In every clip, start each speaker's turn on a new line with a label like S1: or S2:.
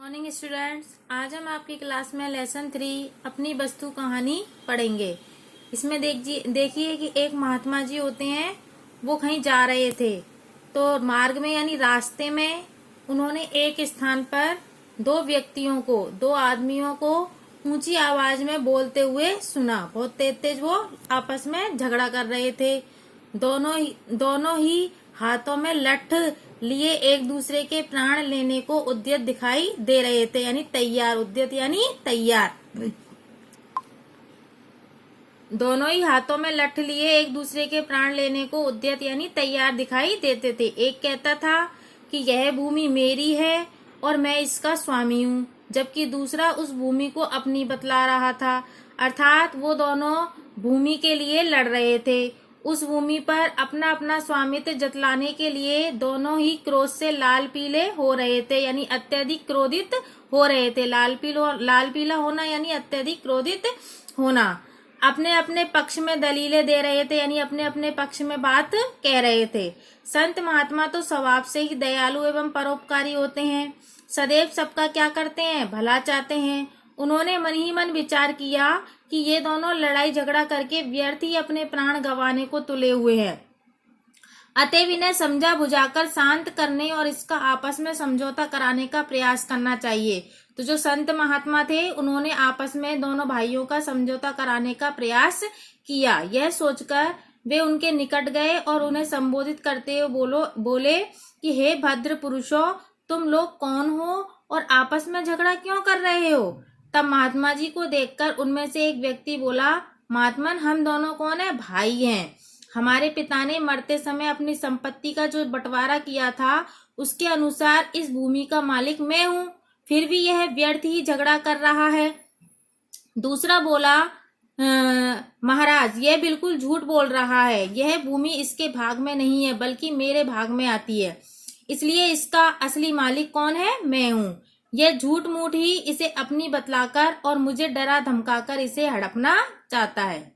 S1: Morning students, आज हम आपकी क्लास में लेसन 3 अपनी वस्तु कहानी पढ़ेंगे। इसमें देखिए कि एक महात्मा जी होते हैं, वो कहीं जा रहे थे। तो मार्ग में यानी रास्ते में उन्होंने एक स्थान पर दो आदमियों को ऊंची आवाज में बोलते हुए सुना। बहुत तेज तेज वो आपस में झगड़ा कर रहे थे। दोनों ही हाथों में लठ लिए एक दूसरे के प्राण लेने को उद्यत दिखाई दे रहे थे, यानी तैयार। उद्यत यानी तैयार। दोनों ही हाथों में लठ लिए एक दूसरे के प्राण लेने को उद्यत यानी तैयार दिखाई देते थे। एक कहता था कि यह भूमि मेरी है और मैं इसका स्वामी हूँ, जबकि दूसरा उस भूमि को अपनी बतला रहा था। अर्थात वो दोनों भूमि के लिए लड़ रहे थे। उस भूमि पर अपना अपना स्वामित्व जतलाने के लिए दोनों ही क्रोध से लाल पीले हो रहे थे, यानी अत्यधिक क्रोधित हो रहे थे। लाल पीला होना यानी अत्यधिक क्रोधित होना। अपने अपने पक्ष में दलीलें दे रहे थे, यानी अपने अपने पक्ष में बात कह रहे थे। संत महात्मा तो स्वभाव से ही दयालु एवं परोपकारी होते हैं। सदैव सबका क्या करते हैं, भला चाहते हैं। उन्होंने मन ही मन विचार किया कि ये दोनों लड़ाई झगड़ा करके व्यर्थ ही अपने प्राण गंवाने को तुले हुए हैं। अतएव इन्हें समझा बुझाकर शांत करने और इसका आपस में समझौता कराने का प्रयास करना चाहिए। तो जो संत महात्मा थे, उन्होंने आपस में दोनों भाइयों का समझौता कराने का प्रयास किया। यह सोचकर वे उनके निकट गए और उन्हें संबोधित करते हुए बोले कि हे भद्र पुरुषों, तुम लोग कौन हो और आपस में झगड़ा क्यों कर रहे हो? तब महात्मा जी को देखकर उनमें से एक व्यक्ति बोला, महात्मन, हम दोनों कौन है? भाई हैं। हमारे पिता ने मरते समय अपनी संपत्ति का जो बंटवारा किया था, उसके अनुसार इस भूमि का मालिक मैं हूँ। फिर भी यह व्यर्थ ही झगड़ा कर रहा है। दूसरा बोला, महाराज, यह बिल्कुल झूठ बोल रहा है। यह भूमि इसके भाग में नहीं है, बल्कि मेरे भाग में आती है। इसलिए इसका असली मालिक कौन है? मैं हूँ। यह झूठ मूठ ही इसे अपनी बतलाकर और मुझे डरा धमकाकर इसे हड़पना चाहता है।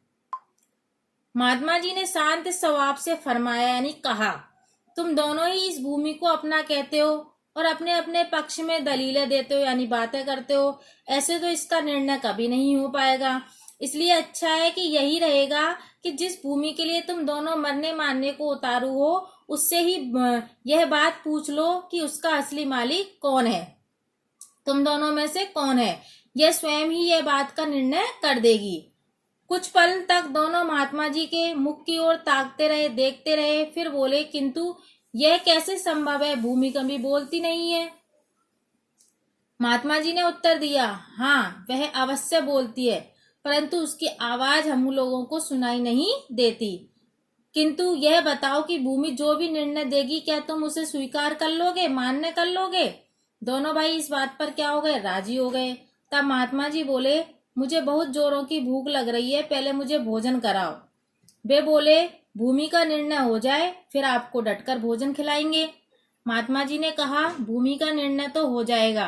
S1: महात्मा जी ने शांत स्वभाव से फरमाया, यानी कहा, तुम दोनों ही इस भूमि को अपना कहते हो और अपने अपने पक्ष में दलीलें देते हो, यानी बातें करते हो। ऐसे तो इसका निर्णय कभी नहीं हो पाएगा। इसलिए अच्छा है कि यही रहेगा कि जिस भूमि के लिए तुम दोनों मरने मारने को उतारू हो, उससे ही यह बात पूछ लो कि उसका असली मालिक कौन है। तुम दोनों में से कौन है, यह स्वयं ही यह बात का निर्णय कर देगी। कुछ पल तक दोनों महात्मा जी के मुख की ओर ताकते रहे, देखते रहे। फिर बोले, किंतु यह कैसे संभव है? भूमि कभी बोलती नहीं है। महात्मा जी ने उत्तर दिया, हाँ, वह अवश्य बोलती है, परंतु उसकी आवाज हम लोगों को सुनाई नहीं देती। किंतु यह बताओ कि भूमि जो भी निर्णय देगी, क्या तुम उसे स्वीकार कर लोगे, मान्य कर लोगे? दोनों भाई इस बात पर क्या हो गए, राजी हो गए। तब महात्मा जी बोले, मुझे बहुत जोरों की भूख लग रही है, पहले मुझे भोजन कराओ। वे बोले, भूमि का निर्णय हो जाए, फिर आपको डटकर भोजन खिलाएंगे। महात्मा जी ने कहा, भूमि का निर्णय तो हो जाएगा,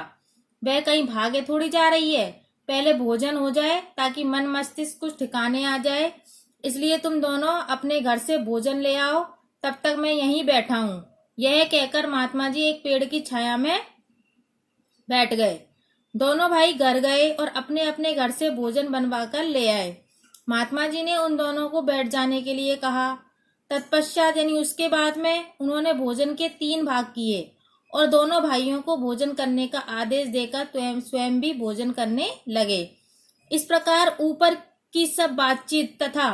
S1: वह कहीं भागे थोड़ी जा रही है। पहले भोजन हो जाए ताकि मन मस्तिष्क कुछ ठिकाने आ जाए। इसलिए तुम दोनों अपने घर से भोजन ले आओ, तब तक मैं यहीं बैठा हूँ। यह कहकर महात्मा जी एक पेड़ की छाया में बैठ गए। दोनों भाई घर गए और अपने अपने घर से भोजन बनवाकर ले आए। महात्मा जी ने उन दोनों को बैठ जाने के लिए कहा। तत्पश्चात यानी उसके बाद में उन्होंने भोजन के 3 भाग किए और दोनों भाइयों को भोजन करने का आदेश देकर स्वयं भी भोजन करने लगे। इस प्रकार ऊपर की सब बातचीत तथा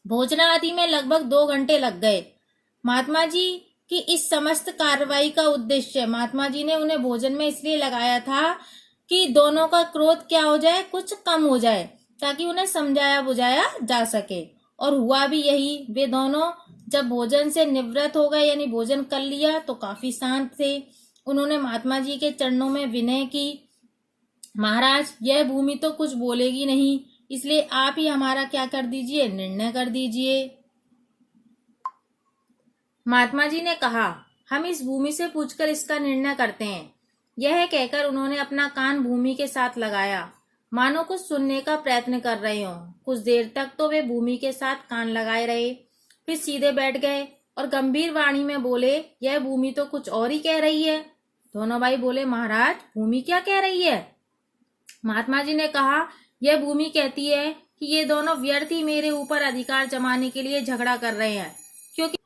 S1: भोजनादि में लगभग 2 घंटे लग गए। महात्मा जी की इस समस्त कार्रवाई का उद्देश्य महात्मा जी ने उन्हें भोजन में इसलिए लगाया था कि दोनों का क्रोध क्या हो जाए, कुछ कम हो जाए, ताकि उन्हें समझाया बुझाया जा सके। और हुआ भी यही। वे दोनों जब भोजन से निवृत्त हो गए, यानी भोजन कर लिया, तो काफी शांत थे। उन्होंने महात्मा जी के चरणों में विनय की, महाराज, यह भूमि तो कुछ बोलेगी नहीं, इसलिए आप ही हमारा क्या कर दीजिए, निर्णय कर दीजिए। महात्मा जी ने कहा, हम इस भूमि से पूछकर इसका निर्णय करते हैं। यह कहकर उन्होंने अपना कान भूमि के साथ लगाया, मानो कुछ सुनने का प्रयत्न कर रहे हों। कुछ देर तक तो वे भूमि के साथ कान लगाए रहे, फिर सीधे बैठ गए और गंभीर वाणी में बोले, यह भूमि तो कुछ और ही कह रही है। दोनों भाई बोले, महाराज भूमि क्या कह रही है? महात्मा जी ने कहा, यह भूमि कहती है कि ये दोनों व्यर्थ ही मेरे ऊपर अधिकार जमाने के लिए झगड़ा कर रहे हैं, क्योंकि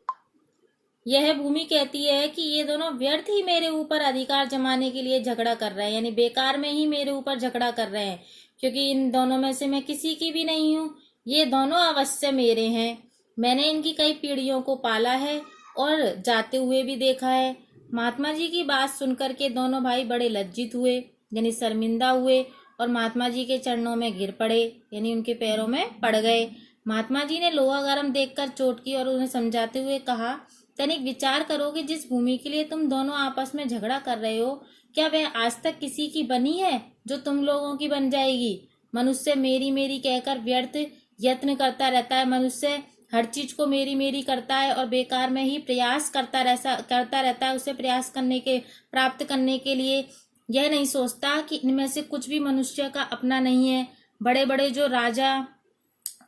S1: यह भूमि कहती है कि ये दोनों व्यर्थ ही मेरे ऊपर अधिकार जमाने के लिए झगड़ा कर रहे हैं, यानी बेकार में ही मेरे ऊपर झगड़ा कर रहे हैं, क्योंकि इन दोनों में से मैं किसी की भी नहीं हूँ। ये दोनों अवश्य मेरे हैं। मैंने इनकी कई पीढ़ियों को पाला है और जाते हुए भी देखा है। महात्मा जी की बात सुनकर के दोनों भाई बड़े लज्जित हुए, यानी शर्मिंदा हुए, और महात्मा जी के चरणों में गिर पड़े, यानी उनके पैरों में पड़ गए। महात्मा जी ने लोहा गर्म देखकर चोट की और उन्हें समझाते हुए कहा, तनिक विचार करो कि जिस भूमि के लिए तुम दोनों आपस में झगड़ा कर रहे हो, क्या वह आज तक किसी की बनी है जो तुम लोगों की बन जाएगी? मनुष्य मेरी मेरी कहकर व्यर्थ यत्न करता रहता है। मनुष्य हर चीज को मेरी मेरी करता है और बेकार में ही प्रयास करता रहता है। उसे प्रयास प्राप्त करने के लिए यह नहीं सोचता कि इनमें से कुछ भी मनुष्य का अपना नहीं है। बड़े बड़े जो राजा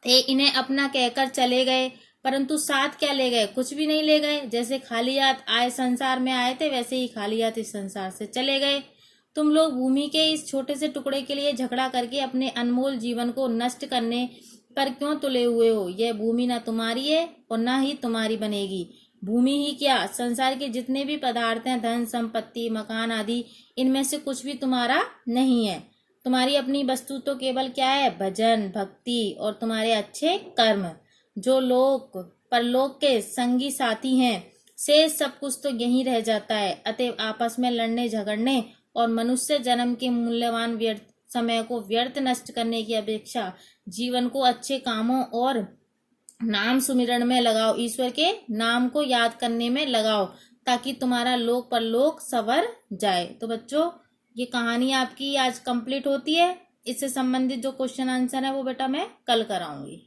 S1: थे, इन्हें अपना कहकर चले गए, परंतु साथ क्या ले गए? कुछ भी नहीं ले गए। जैसे खाली हाथ आए संसार में आए थे, वैसे ही खाली हाथ इस संसार से चले गए। तुम लोग भूमि के इस छोटे से टुकड़े के लिए झगड़ा करके अपने अनमोल जीवन को नष्ट करने पर क्यों तुले हुए हो? यह भूमि ना तुम्हारी है और ना ही तुम्हारी बनेगी। भूमि ही क्या, संसार के जितने भी पदार्थ हैं, धन संपत्ति मकान आदि, इनमें से कुछ भी तुम्हारा नहीं है। तुम्हारी अपनी वस्तु तो केवल क्या है? भजन भक्ति और तुम्हारे अच्छे कर्म, जो लोक परलोक के संगी साथी हैं। से सब कुछ तो यहीं रह जाता है। अतएव आपस में लड़ने झगड़ने और मनुष्य जन्म के मूल्यवान समय को व्यर्थ नष्ट करने की अपेक्षा जीवन को अच्छे कामों और नाम सुमिरन में लगाओ। ईश्वर के नाम को याद करने में लगाओ, ताकि तुम्हारा लोक परलोक सवर जाए। तो बच्चों, ये कहानी आपकी आज कंप्लीट होती है। इससे संबंधित जो क्वेश्चन आंसर है वो बेटा मैं कल कराऊंगी।